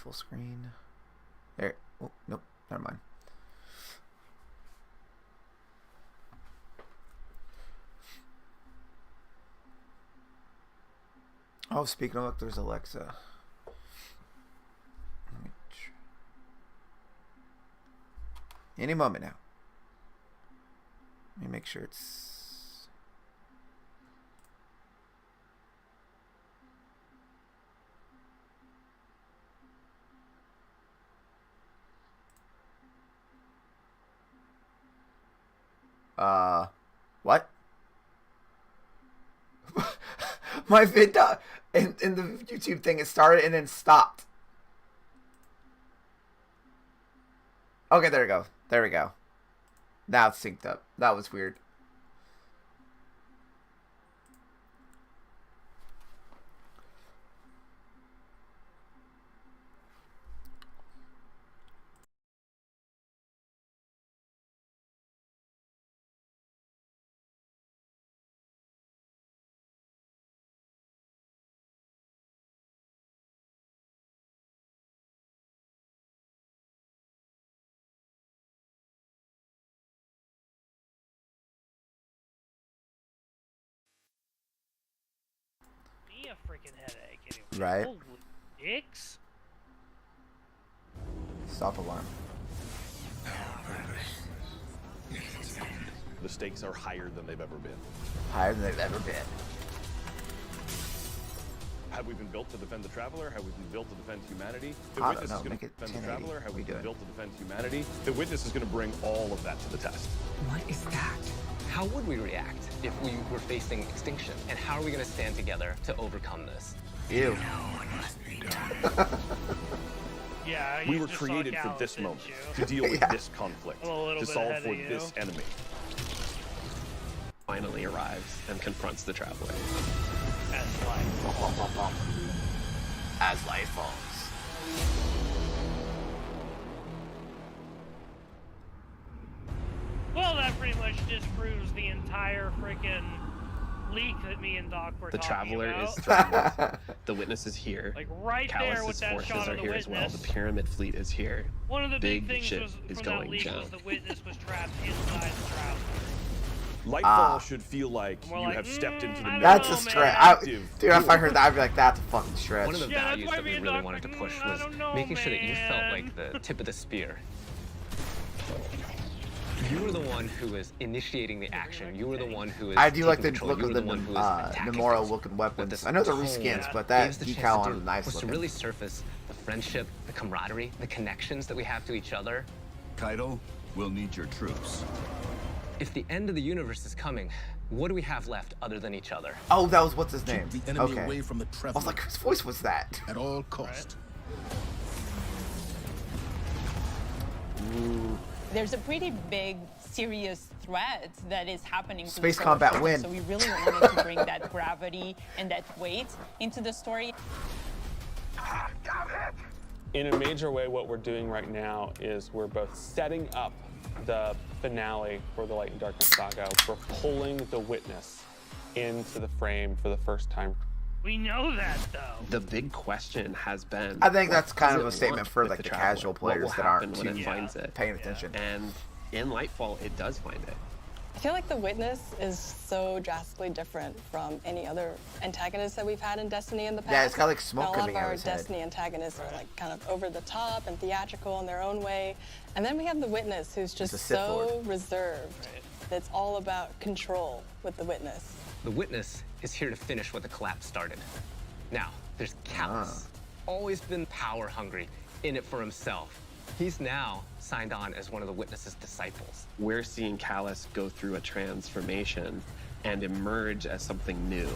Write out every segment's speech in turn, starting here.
full screen. There. Oh, nope. Never mind. Oh, speaking of, look, there's Alexa. Any moment now. Let me make sure it's... What? My vid in the YouTube thing, it started and then stopped. Okay, there we go. There we go. Now it's synced up. That was weird. A freaking headache anyway. Right. Holy dicks. Stop alarm. The stakes are higher than they've ever been. Higher than they've ever been. Have we been built to defend the Traveler? Have we been built to defend humanity? The I Witness don't is know. going to Make it defend the 1080. Traveler? Have we We do been it. built to defend humanity? The Witness is going to bring all of that to the test. What is that? How would we react if we were facing extinction? And how are we going to stand together to overcome this? Ew. Yeah, We you were just saw created for Gallus, this didn't moment, you? to deal with Yeah. this conflict, I'm a little to bit solve ahead for of you. this enemy. Finally arrives and confronts the Traveler. As life. As life falls. Well, that pretty much disproves the entire freaking leak that me and Doc were The talking Traveler about. is threatened. The Witness is here. Like right there with Callus's that forces shot are of the here as well. Witness. The Pyramid Fleet is here. One of the big Big things shit was is from that going leak down. was the Witness was trapped inside the Traveler. Lightfall should feel like More you like, have stepped into the I don't That's know, a stretch. man. Dude, if I heard that, I'd be like, that's a fucking stretch. One of the Yeah, that's values why that me we and really Doc wanted to were, push I was don't know, making sure that you felt man. like the tip of the spear. You were the one who was initiating the action. You were the one who was I do like taking the control. look You of were the the one who was attacking memorial things. looking What weapons. this I know the tone reskins, but that gave us the chance decal to on do the nice was to looking. really surface the friendship, the camaraderie, the connections that we have to each other. Kaido, we'll need your troops. If the end of the universe is coming, what do we have left other than each other? Oh, that was what's his name? Keep the enemy Okay. away from the I was Traveler like, whose voice was that? at all cost. There's a pretty big, serious threat that is happening to Space the solar combat system, win. So we really wanted to bring that gravity and that weight into the story. In a major way, what we're doing right now is we're both setting up the finale for the Light and Darkness saga. We're pulling the Witness into the frame for the first time. We know that though. The big question has been. I think that's what kind does of a it statement want for with like the Traveler? casual What players will that aren't happen when too it finds it? paying attention. And in Lightfall, it does find it. I feel like the Witness is so drastically different from any other antagonist that we've had in Destiny in the past. Yeah, it's got, like, smoke Now, coming out of A lot of our his head. Destiny antagonists are like kind of over the top and theatrical in their own way. And then we have the Witness who's just a Sith so Lord. reserved. It's all about control with the Witness. The Witness is here to finish what the collapse started. Now, there's Callus. Always been power hungry, in it for himself. He's now signed on as one of the Witness's disciples. We're seeing Callus go through a transformation and emerge as something new.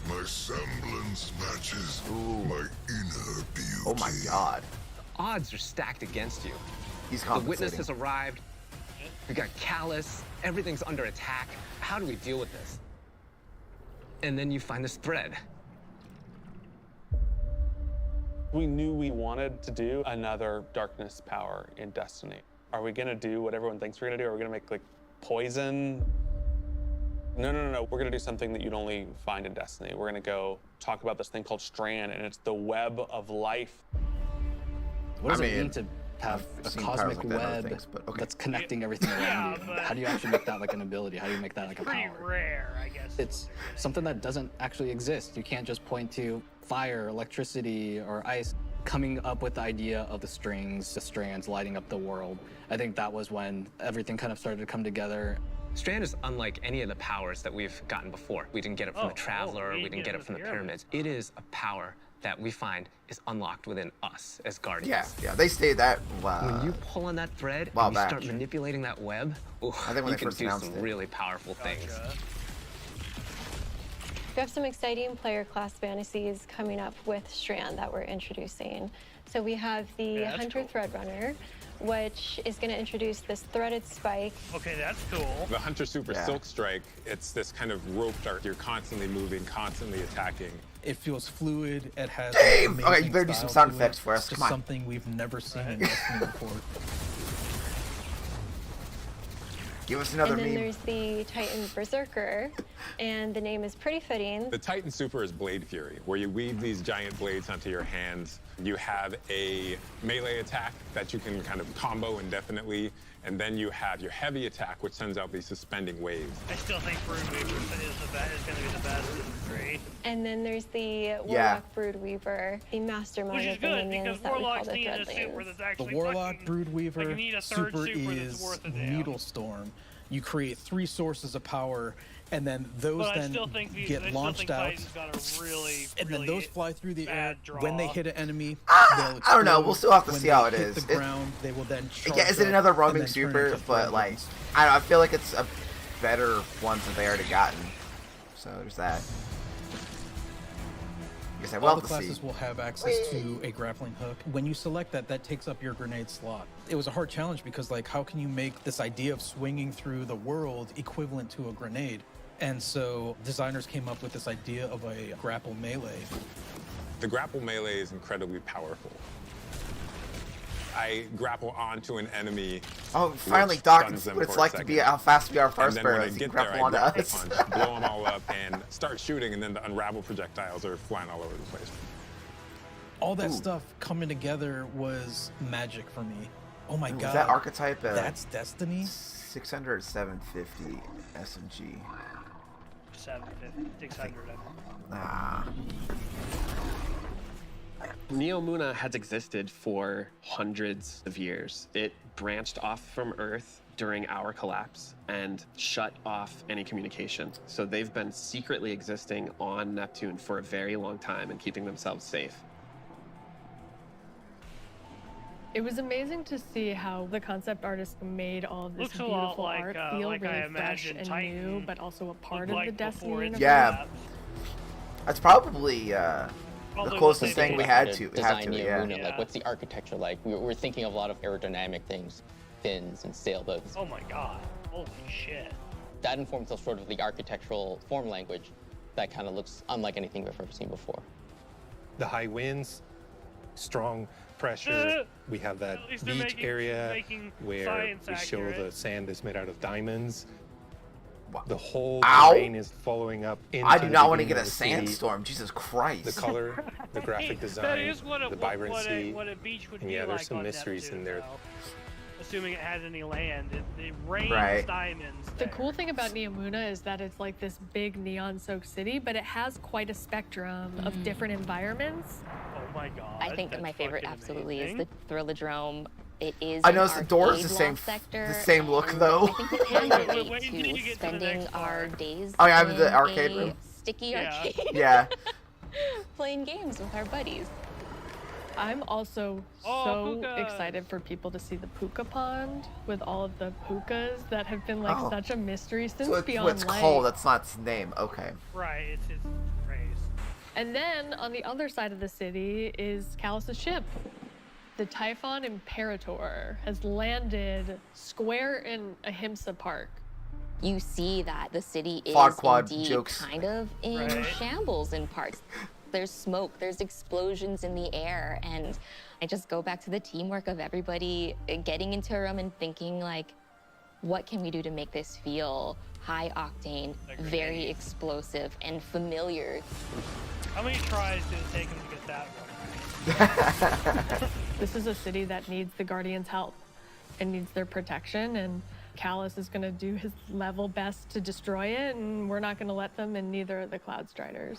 My semblance matches my inner beauty. Oh my god. The odds are stacked against you. He's The Witness compensating. has arrived. We got Callus. Everything's under attack. How do we deal with this? And then you find this thread. We knew we wanted to do another Darkness power in Destiny. Are we gonna do what everyone thinks we're gonna do? Are we gonna make like poison? No. We're gonna do something that you'd only find in Destiny. We're gonna go talk about this thing called Strand, and it's the web of life. What does I it mean mean, to have I've a seen powers cosmic like that in other web things, but okay. that's connecting everything around you? but- How do you actually make that like an ability? How do you make that like a Pretty power? rare, I guess. is It's what they're getting something that doesn't actually exist. You can't just point to fire, electricity, or ice. Coming up with the idea of the strings, the strands lighting up the world. I think that was when everything kind of started to come together. Strand is unlike any of the powers that we've gotten before. We didn't get it from the Traveler, we didn't get it from the Pyramids. It is a power that we find is unlocked within us as Guardians. Yeah, they stayed that. When you pull on that thread Wow, and you back. start manipulating that web, ooh, I think when you they can first do announced some it. really powerful things. We have some exciting player class fantasies coming up with Strand that we're introducing. So we have the Hunter Threadrunner, which is going to introduce this threaded spike. Okay, that's cool. The Hunter Super Silk Strike, it's this kind of rope dart. You're constantly moving, constantly attacking. It feels fluid. It has. Dave! Okay, you better do some sound effects for us. It's just Come on. something we've never seen in Destiny before. Give us another And then meme. there's the Titan Berserker, and the name is pretty fitting. The Titan Super is Blade Fury, where you weave these giant blades onto your hands. You have a melee attack that you can kind of combo indefinitely, and then you have your heavy attack, which sends out these suspending waves. I still think Broodweaver is going to be the best of the three. And then there's the Warlock Broodweaver, the mastermind Which is of the good, minions because that we call Warlocks the need a super Threadlings. that's The actually Warlock fucking, Broodweaver like, you need a third super super that's is worth a damn. Needle Storm. You create 3 sources of power, and then those But I then still think I get still launched think out, Titan's got a really, and then those fly through the air. draw. When they hit an enemy, they'll I don't know. explode. We'll still have to When see how it they hit is. the ground, they will then charge Yeah, is it up another and roaming then turn super? into But like, Threadlings. I don't know. I feel like it's a better ones that they already gotten. So there's that. I guess I will All have the to see. classes will have access to a grappling hook. When you select that, that takes up your grenade slot. It was a hard challenge because, like, how can you make this idea of swinging through the world equivalent to a grenade? And so designers came up with this idea of a grapple melee. The grapple melee is incredibly powerful. I grapple onto an enemy. Oh, finally, which Doc, stuns it's them what it's for a like to be second. how fast to be our And first then when I barrels. You get can there, grapple I onto grab us. a punch, blow them all up, and start shooting, and then the unravel projectiles are flying all over the place. All that stuff coming together was magic for me. Oh my Ooh, god. is that archetype? That's Destiny? 600 or 750 SMG. 750, 600. Nah. Neomuna has existed for hundreds of years. It branched off from Earth during our collapse and shut off any communication. So they've been secretly existing on Neptune for a very long time and keeping themselves safe. It was amazing to see how the concept artist made all of this Looks a beautiful lot like, art like feel I really fresh imagined and Titan new, but also a part looked of like the before Destiny it universe. Yeah. That's probably the Probably closest thing we had to design have to it, Neomuna, yeah. like what's the architecture like? We're thinking of a lot of aerodynamic things, fins and sailboats. Oh my god, holy shit. That informs us sort of the architectural form language that kind of looks unlike anything we've ever seen before. The high winds, strong pressure. We have that At least they're beach area making where science we show accurate. the sand is made out of diamonds. The whole Ow. terrain is following up into I do the not want to beginning get a of the city. sandstorm. Jesus Christ. The color, the graphic design, That is what the vibrancy. what a beach would and be yeah, like there's some on mysteries Neptune, in there. though. Assuming it has any land, it rains Right. diamonds. The cool thing about Neomuna is that it's like this big neon-soaked city, but it has quite a spectrum of different environments. Oh my god. I think that my favorite absolutely is the Thrillodrome. It is I an noticed the door is arcade the same, loft sector, the same look and though. I think we can relate wait until you to get to the spending next our part. days Oh yeah, I'm in in the arcade a room. sticky arcade. Yeah. Playing games with our buddies. I'm also Oh, so puka. excited for people to see the puka pond with all of the pukas that have been like Oh. such a mystery since So it's Beyond what it's Light. called. That's not its name. Okay. Right, it's race. And then on the other side of the city is Callus's ship. The Typhon Imperator has landed square in Ahimsa Park. You see that the city is Farquaad indeed jokes. kind of in Right. shambles in parts. There's smoke, there's explosions in the air, and I just go back to the teamwork of everybody getting into a room and thinking like, what can we do to make this feel high octane, very explosive, and familiar? How many tries did it take him to get that one? This is a city that needs the Guardians' help and needs their protection, and Callus is going to do his level best to destroy it, and we're not going to let them, and neither are the Cloud Striders.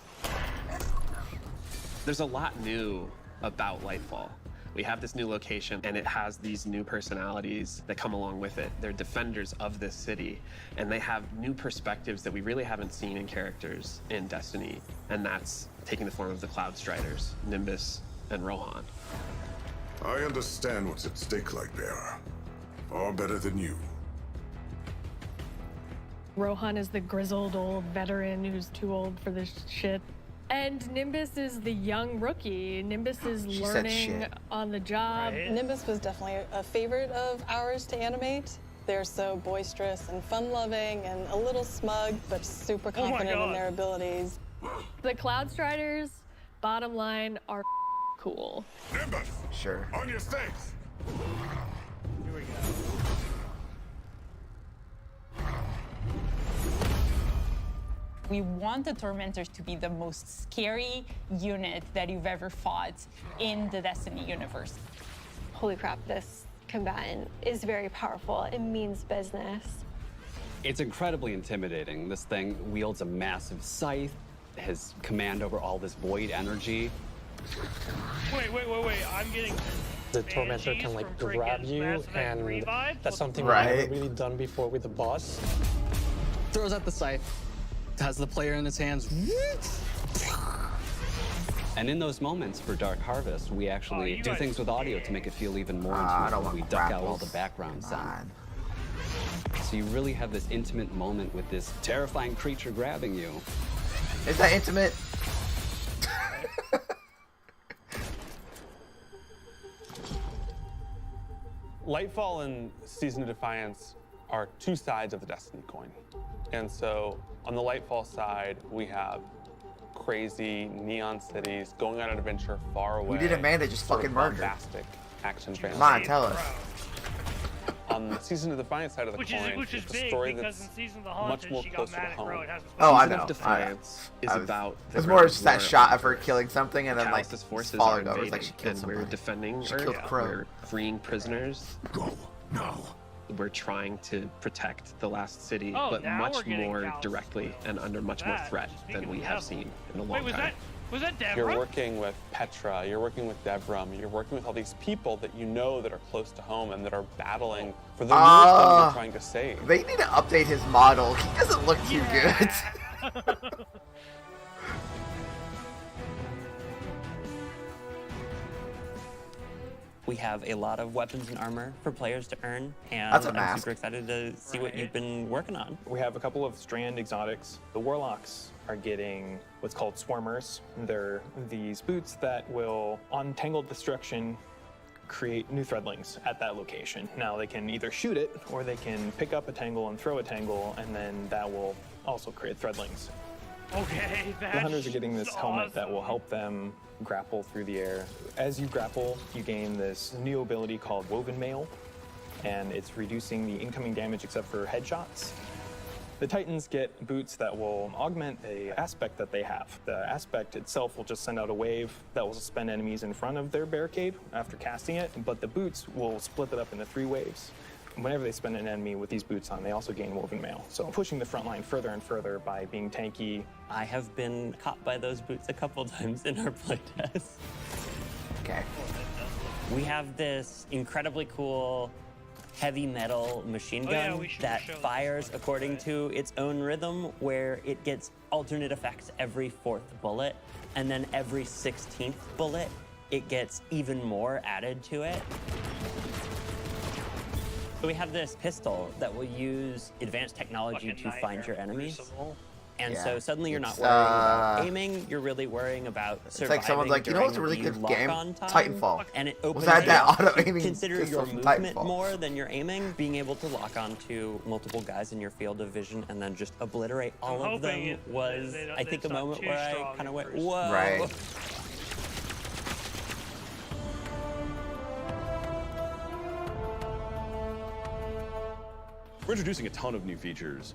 There's a lot new about Lightfall. We have this new location, and it has these new personalities that come along with it. They're defenders of this city, and they have new perspectives that we really haven't seen in characters in Destiny, and that's taking the form of the Cloud Striders, Nimbus and Rohan. I understand what's at stake, Lightbearer. Far better than you. Rohan is the grizzled old veteran who's too old for this shit. And Nimbus is the young rookie. Nimbus is learning on the job. Right. Nimbus was definitely a favorite of ours to animate. They're so boisterous and fun-loving and a little smug, but super confident in their abilities. The Cloud Striders, bottom line, are cool. Nimbus! Sure. On your stakes! Here we go. We want the Tormentors to be the most scary unit that you've ever fought in the Destiny universe. Holy crap, this combatant is very powerful. It means business. It's incredibly intimidating. This thing wields a massive scythe, has command over all this void energy. Wait. I'm getting. The Tormentor can like grab you, and that's something we've Right. never really done before with the boss. Throws out the scythe, has the player in his hands. And in those moments for Dark Harvest, we actually do things with audio to make it feel even more I intimate. don't When we want duck out all grapples. the background Come sound. So you really have this intimate moment with this terrifying creature grabbing you. Is that intimate? Lightfall and Season of Defiance are two sides of the Destiny coin. And so on the Lightfall side, we have crazy neon cities going on an adventure far away. We did Amanda just sort of fucking murdered. bombastic action fantasy. Come on, tell us. On the Season of Defiance side of the Which coin, is it's a big story because in that's Season of the much Haunted, more she got closer mad to at home. Crow. It has Oh, I Season know. of Defiance is about It was more just that war shot of her killing something and then like Callus's forces falling are over. It was like invading, she killed and somebody. we're defending She Earth. killed Crow. We're freeing prisoners. Go now. We're trying to protect the last city, Oh, but now much we're getting more Callus. directly and under much more That, threat speaking than we of have devil. seen in a long Wait, time. was that Devra? You're working with Petra, you're working with Devram, you're working with all these people that you know that are close to home and that are battling for the nearest things you're trying to save. They need to update his model. He doesn't look too good. We have a lot of weapons and armor for players to earn, and That's a I'm mask. super excited to see what you've been working on. We have a couple of Strand exotics. The Warlocks are getting what's called Swarmers. They're these boots that will, on Tangled Destruction, create new threadlings at that location. Now they can either shoot it, or they can pick up a tangle and throw a tangle, and then that will also create threadlings. Okay, that's The hunters are getting this helmet that will help them grapple through the air. As you grapple, you gain this new ability called Woven Mail, and it's reducing the incoming damage except for headshots. The Titans get boots that will augment a aspect that they have. The aspect itself will just send out a wave that will suspend enemies in front of their barricade after casting it, but the boots will split it up into 3 waves. Whenever they spend an enemy with these boots on, they also gain Woven Mail. So pushing the front line further and further by being tanky. I have been caught by those boots a couple times in our playtest. Okay. We have this incredibly cool heavy metal machine Oh, yeah, gun we should that show this fires according to its own rhythm, where it gets alternate effects every 4th bullet, and then every 16th bullet, it gets even more added to it. So we have this pistol that will use advanced technology to find your enemies. And Yeah. so suddenly you're not It's, worrying about aiming, you're really worrying about It's surviving. like someone's like, you know what's a really during good the game? lock-on time, Titanfall. And it Was opens that it up auto to aiming consider pistol your from movement Titanfall? more than your aiming, being able to lock onto multiple guys in your field of vision and then just obliterate all I'm of them hoping was, I think, it's a not moment too where I strong kind of at went, first. whoa. Right. We're introducing a ton of new features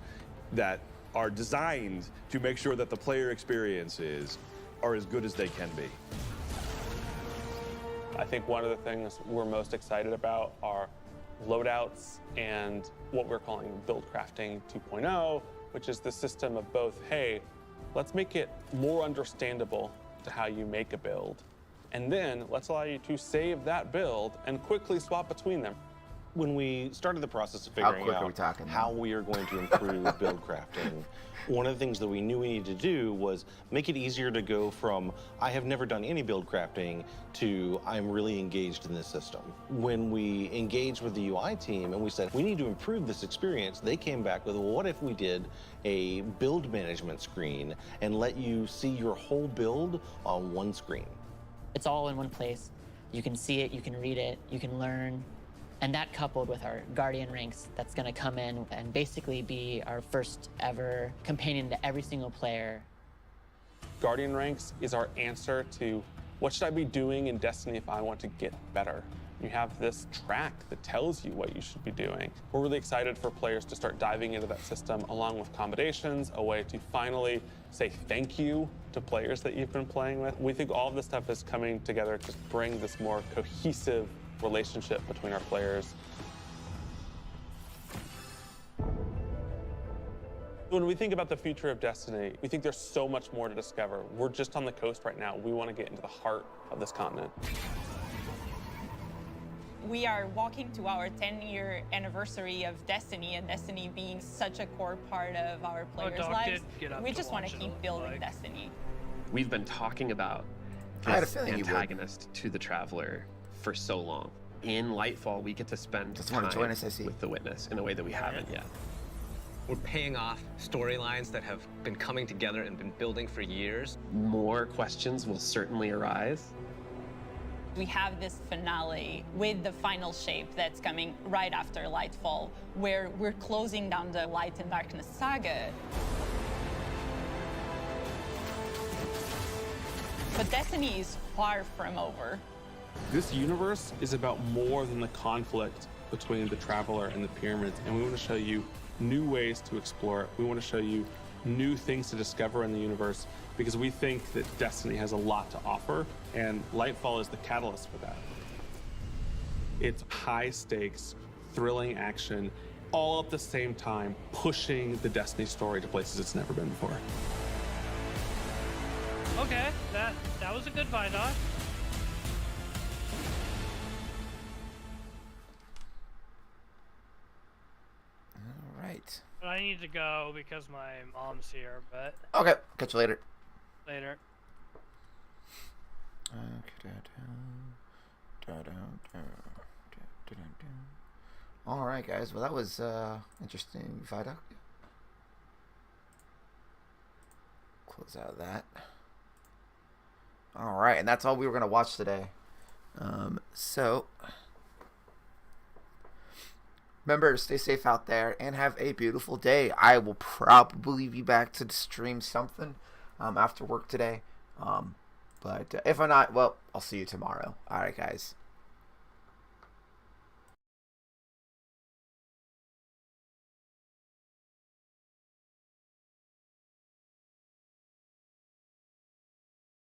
that are designed to make sure that the player experiences are as good as they can be. I think one of the things we're most excited about are loadouts and what we're calling build crafting 2.0, which is the system of both, hey, let's make it more understandable to how you make a build, and then let's allow you to save that build and quickly swap between them. When we started the process of How figuring quick are we out talking how we are going to improve build crafting, one of the things that we knew we needed to do was make it easier to go from I have never done any build crafting to I'm really engaged in this system. When we engaged with the UI team and we said we need to improve this experience, they came back with, well, what if we did a build management screen and let you see your whole build on one screen? It's all in one place. You can see it, you can read it, you can learn. And that coupled with our Guardian ranks, that's going to come in and basically be our first ever companion to every single player. Guardian ranks is our answer to what should I be doing in Destiny if I want to get better? You have this track that tells you what you should be doing. We're really excited for players to start diving into that system along with accommodations, a way to finally say thank you to players that you've been playing with. We think all of this stuff is coming together to bring this more cohesive relationship between our players. When we think about the future of Destiny, we think there's so much more to discover. We're just on the coast right now. We want to get into the heart of this continent. We are walking to our 10-year anniversary of Destiny, and Destiny being such a core part of our players' Doc lives. did get up We to just want watch to it, keep building like- Destiny. We've been talking about I had a this feeling you would. antagonist to the Traveler for so long. In Lightfall, we get to spend Just time want to join us, I see. with the Witness in a way that we haven't yet. We're paying off storylines that have been coming together and been building for years. More questions will certainly arise. We have this finale with the final shape that's coming right after Lightfall, where we're closing down the Light and Darkness saga. But Destiny is far from over. This universe is about more than the conflict between the Traveler and the Pyramids, and we want to show you new ways to explore it. We want to show you new things to discover in the universe because we think that Destiny has a lot to offer, and Lightfall is the catalyst for that. It's high stakes, thrilling action, all at the same time, pushing the Destiny story to places it's never been before. Okay, that was a good find off. All right. But I need to go because my mom's here, but Okay, catch you later. later. All right, guys. Well, that was interesting, Vidoc. Close out of that. All right, and that's all we were gonna watch today. So remember to stay safe out there and have a beautiful day. I will probably be back to stream something after work today. But if I'm not, well, I'll see you tomorrow. All right, guys.